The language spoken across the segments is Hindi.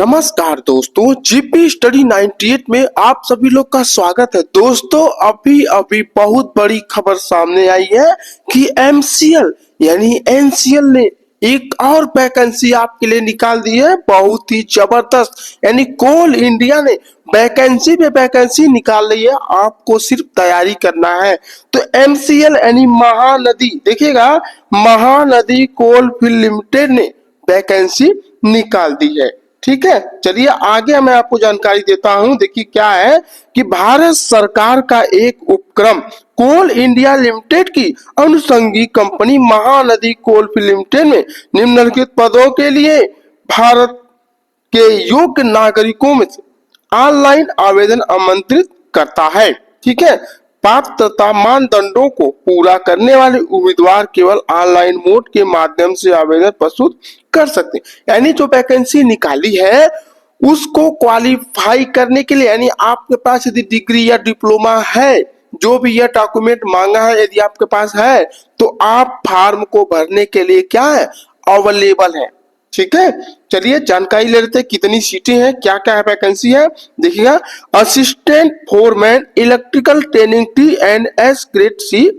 नमस्कार दोस्तों, जीपी स्टडी 98 में आप सभी लोग का स्वागत है। दोस्तों अभी अभी बहुत बड़ी खबर सामने आई है कि एमसीएल यानी एनसीएल ने एक और वैकेंसी आपके लिए निकाल दी है, बहुत ही जबरदस्त। यानी कोल इंडिया ने वैकेंसी पे वैकेंसी निकाल ली है, आपको सिर्फ तैयारी करना है। तो एमसीएल यानी महानदी, देखिएगा महानदी कोल फील्ड लिमिटेड ने वैकेंसी निकाल दी है। ठीक है, चलिए आगे मैं आपको जानकारी देता हूं। देखिए क्या है कि भारत सरकार का एक उपक्रम कोल इंडिया लिमिटेड की अनुषंगी company Mahanadi Coal Field Limited में निम्नलिखित पदों के लिए भारत के योग्य नागरिकों में ऑनलाइन आवेदन आमंत्रित करता है। ठीक है, पात्रता मानदंडों को पूरा करने वाले उम्मीदवार केवल ऑनलाइन मोड के माध्यम से आवेदन प्रस्तुत कर सकते हैं। यानी जो वैकेंसी निकाली है उसको क्वालिफाई करने के लिए, यानी आपके पास यदि डिग्री या डिप्लोमा है, जो भी यह डॉक्यूमेंट मांगा है यदि आपके पास है, तो आप फॉर्म को भरने के लिए क्या है, अवेलेबल है। ठीक है, चलिए जानकारी ले लेते हैं कितनी सीटें हैं, क्या क्या वैकेंसी है। देखिएगा, assistant foreman electrical training TNS grade C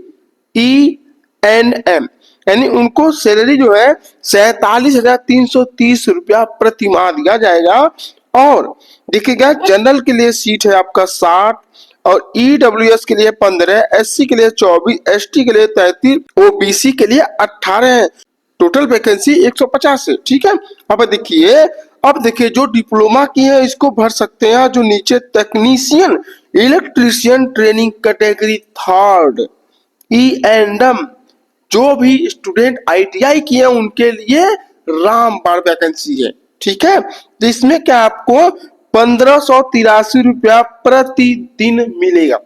ENM, यानी उनको सैलरी जो है 47,330 रुपया प्रति माह दिया जाएगा। और देखिएगा जनरल के लिए सीट है आपका 60 और EWS के लिए 15, SC के लिए 24, ST के लिए 33, OBC के लिए 18 है। टोटल वैकेंसी 150 है। ठीक है, अब देखिए जो डिप्लोमा की है इसको भर सकते हैं। जो नीचे technician electrician training category 3 ENM, जो भी स्टूडेंट ITI किए हैं उनके लिए रामबाण वैकेंसी है। ठीक है, तो इसमें क्या आपको 1583 रुपया प्रतिदिन मिलेगा।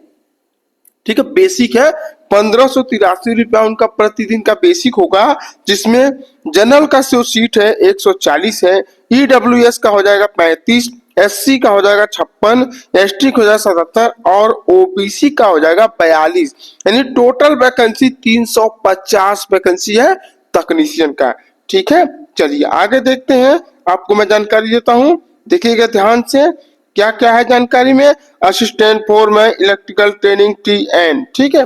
ठीक है, बेसिक है 1583 रुपया उनका प्रतिदिन का बेसिक होगा, जिसमें जनरल का जो सीट है 140 है, EWS का हो जाएगा 35, SC का हो जाएगा 56, ST का हो जाएगा 77 और OBC का हो जाएगा 42। यानी टोटल वैकेंसी 350 वैकेंसी है तकनीशियन का। ठीक है, चलिए आगे देखते हैं, आपको मैं जानकारी देता हूं, देखिएगा ध्यान से क्या क्या है जानकारी में। Assistant foreman electrical training TN, ठीक है,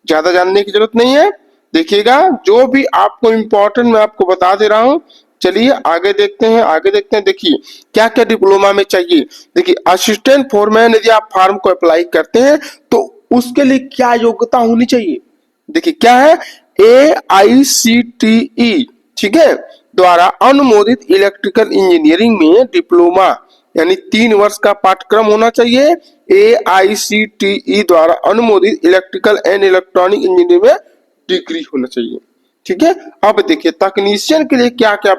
ज्यादा जानने की जरूरत नहीं है। देखिएगा जो भी आपको इम्पोर्टेंट मैं आपको बता दे रहा हूं। चलिए आगे देखते हैं। देखिए क्या क्या डिप्लोमा में चाहिए। देखिए असिस्टेंट फोरमैन यदि आप फॉर्म को अप्लाई करते हैं तो उसके लिए क्या योग्यता होनी चाहिए। देखिए क्या है, AICTE, ठीक है, द्वारा अनुमोदित इलेक्ट्रिकल इंजीनियरिंग में डिप्लोमा यानी 3 वर्ष का पाठ्यक्रम होना चाहिए। AICTE द्वारा अनुमोदित इलेक्ट्रिकल एंड इलेक्ट्रॉनिक इंजीनियरिंग में डिग्री होना चाहिए। ठीक है, अब देखिए तकनीशियन के लिए क्या क्या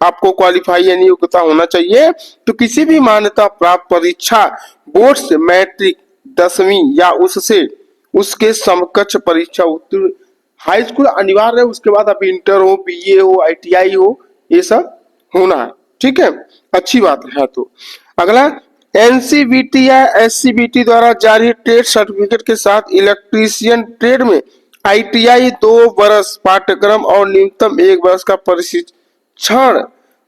आपको क्वालिफाई यानी योग्यता होना चाहिए। तो किसी भी मान्यता प्राप्त परीक्षा बोर्ड से मैट्रिक 10वीं या उसके समकक्ष परीक्षा उत्तीर्ण, हाई स्कूल अनिवार्य है, उसके बाद अब इंटर हो, BA हो, ITI हो, ये सब होना है। ठीक है, अच्छी बात है। तो अगला NCVT या SCVT द्वारा जारी ट्रेड सर्टिफिकेट के साथ इलेक्ट्रीशियन ट्रेड में ITI 2 वर्ष पाठ्यक्रम और न्यूनतम 1 वर्ष का प्रशिक्षण,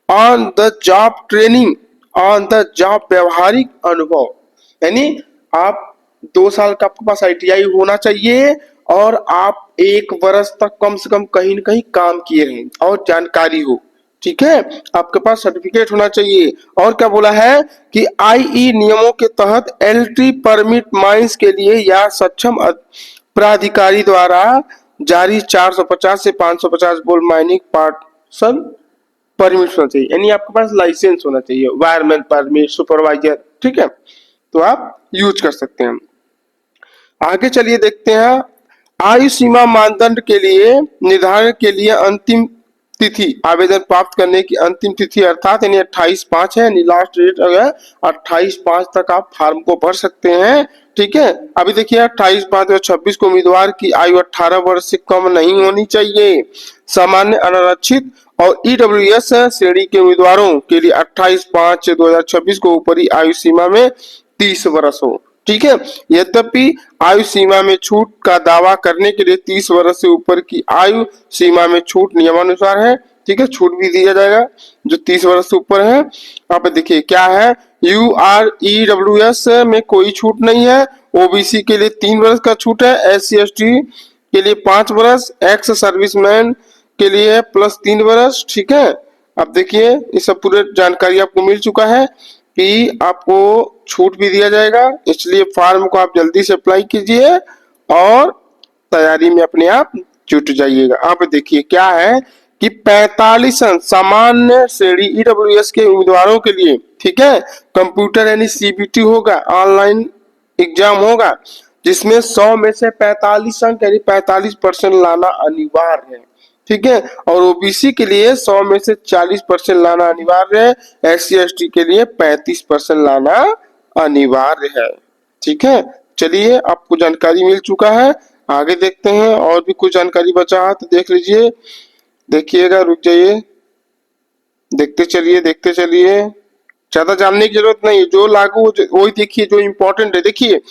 on the job training, on the job व्यवहारिक अनुभव, यानी आप 2 साल का आपके पास ITI होना चाहिए और आप 1 वर्ष तक कम से कम कहीं न कहीं काम किए रहें और जानकारी हो। ठीक है, आपके पास सर्टिफिकेट होना चाहिए। और क्या बोला है कि IE नियमों के तहत LT परमिट माइंस के लिए या सक्षम प्राधिकारी द्वारा जारी 450 से 550 वोल्ट माइनिंग पार्सल परमिट होना चाहिए, यानी आपके पास लाइसेंस होना चाहिए, वायरमैन परमिट, सुपरवाइजर। ठीक है, तो आप यूज कर सकते हैं। आगे चलिए देखते हैं, आयु सीमा मानदंड के लिए निर्धारण के लिए अंतिम तिथि, आवेदन प्राप्त करने की अंतिम तिथि अर्थात यानी 28/5 है, यानी लास्ट डेट अगर 28/5 तक आप फॉर्म को भर सकते हैं। ठीक है, अभी देखिए 28/5/26 को उम्मीदवार की आयु 18 वर्ष से कम नहीं होनी चाहिए। सामान्य अनारक्षित और EWS श्रेणी के उम्मीदवारों के लिए 28/5/2026 को ऊपरी आयु सीमा में 30 वर्ष हो। ठीक है, यद्यपि आयु सीमा में छूट का दावा करने के लिए 30 वर्ष से ऊपर की आयु सीमा में छूट नियमानुसार है। ठीक है, छूट भी दिया जाएगा जो 30 वर्ष से ऊपर है। यहाँ पे देखिए क्या है, UREWS में कोई छूट नहीं है, ओबीसी के लिए 3 वर्ष का छूट है, SC/ST के लिए 5 वर्ष, एक्स सर्विसमैन के लिए प्लस 3 वर्ष। ठीक है, अब देखिए ये सब पूरे जानकारी आपको मिल चुका है कि आपको छूट भी दिया जाएगा, इसलिए फॉर्म को आप जल्दी से अप्लाई कीजिए और तैयारी में अपने आप जुट जाइएगा। आप देखिए क्या है कि 45 सामान्य श्रेणी ईडब्ल्यूएस के उम्मीदवारों के लिए, ठीक है, कंप्यूटर यानी सीबीटी होगा, ऑनलाइन एग्जाम होगा, जिसमें 100 में से 45 अंक यानी 45% लाना अनिवार्य है। ठीक है, और ओबीसी के लिए 100 में से 40% लाना अनिवार्य है, SC/ST के लिए 35% लाना अनिवार्य है। ठीक है, चलिए आपको जानकारी मिल चुका है, आगे देखते हैं और भी कुछ जानकारी बचा है तो देख लीजिए, देखिएगा, रुक जाइए, देखते चलिए, ज्यादा जानने की जरूरत नहीं, जो लागू वही देखिए, जो इम्पोर्टेंट है। देखिए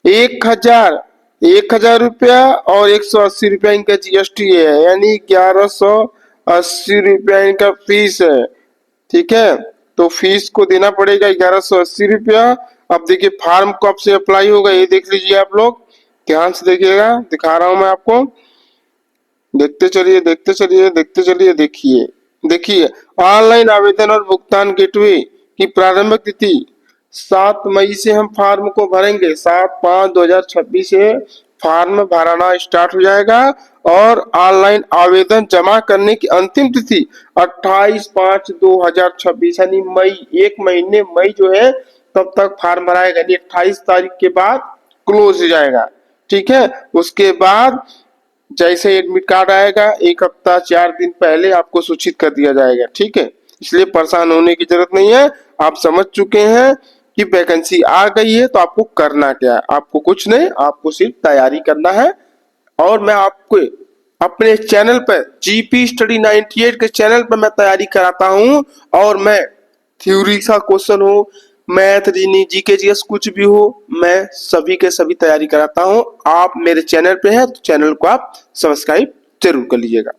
1,000 रुपया और 180 रुपया इनका GST है, यानी 1180 रुपया इनका फीस है। ठीक है, तो फीस को देना पड़ेगा 1180 रुपया। अब देखिए फॉर्म कब से अप्लाई होगा ये देख लीजिए, आप लोग ध्यान से देखिएगा, दिखा रहा हूं मैं आपको, देखते चलिए। देखिए ऑनलाइन आवेदन और भुगतान गेटवे की प्रारंभिक तिथि 7 मई से हम फॉर्म को भरेंगे, 7/5/2026 से फॉर्म भराना स्टार्ट हो जाएगा और ऑनलाइन आवेदन जमा करने की अंतिम तिथि 28/5/2026 यानी मई, 1 महीने मई जो है तब तक फॉर्म भराएगा, यानी 28 तारीख के बाद क्लोज हो जाएगा। ठीक है, उसके बाद जैसे एडमिट कार्ड आएगा 1 हफ्ता 4 दिन पहले आपको सूचित कर दिया जाएगा। ठीक है, इसलिए परेशान होने की जरूरत नहीं है, आप समझ चुके हैं कि वैकेंसी आ गई है तो आपको करना क्या है, आपको कुछ नहीं, आपको सिर्फ तैयारी करना है। और मैं आपको अपने चैनल पर GP स्टडी 98 के चैनल पर मैं तैयारी कराता हूं, और मैं थ्योरी का क्वेश्चन हो, मैथ, रीजनिंग, जीके, जीएस कुछ भी हो, मैं सभी के सभी तैयारी कराता हूं। आप मेरे चैनल पे हैं तो चैनल को आप सब्सक्राइब जरूर कर लीजिएगा।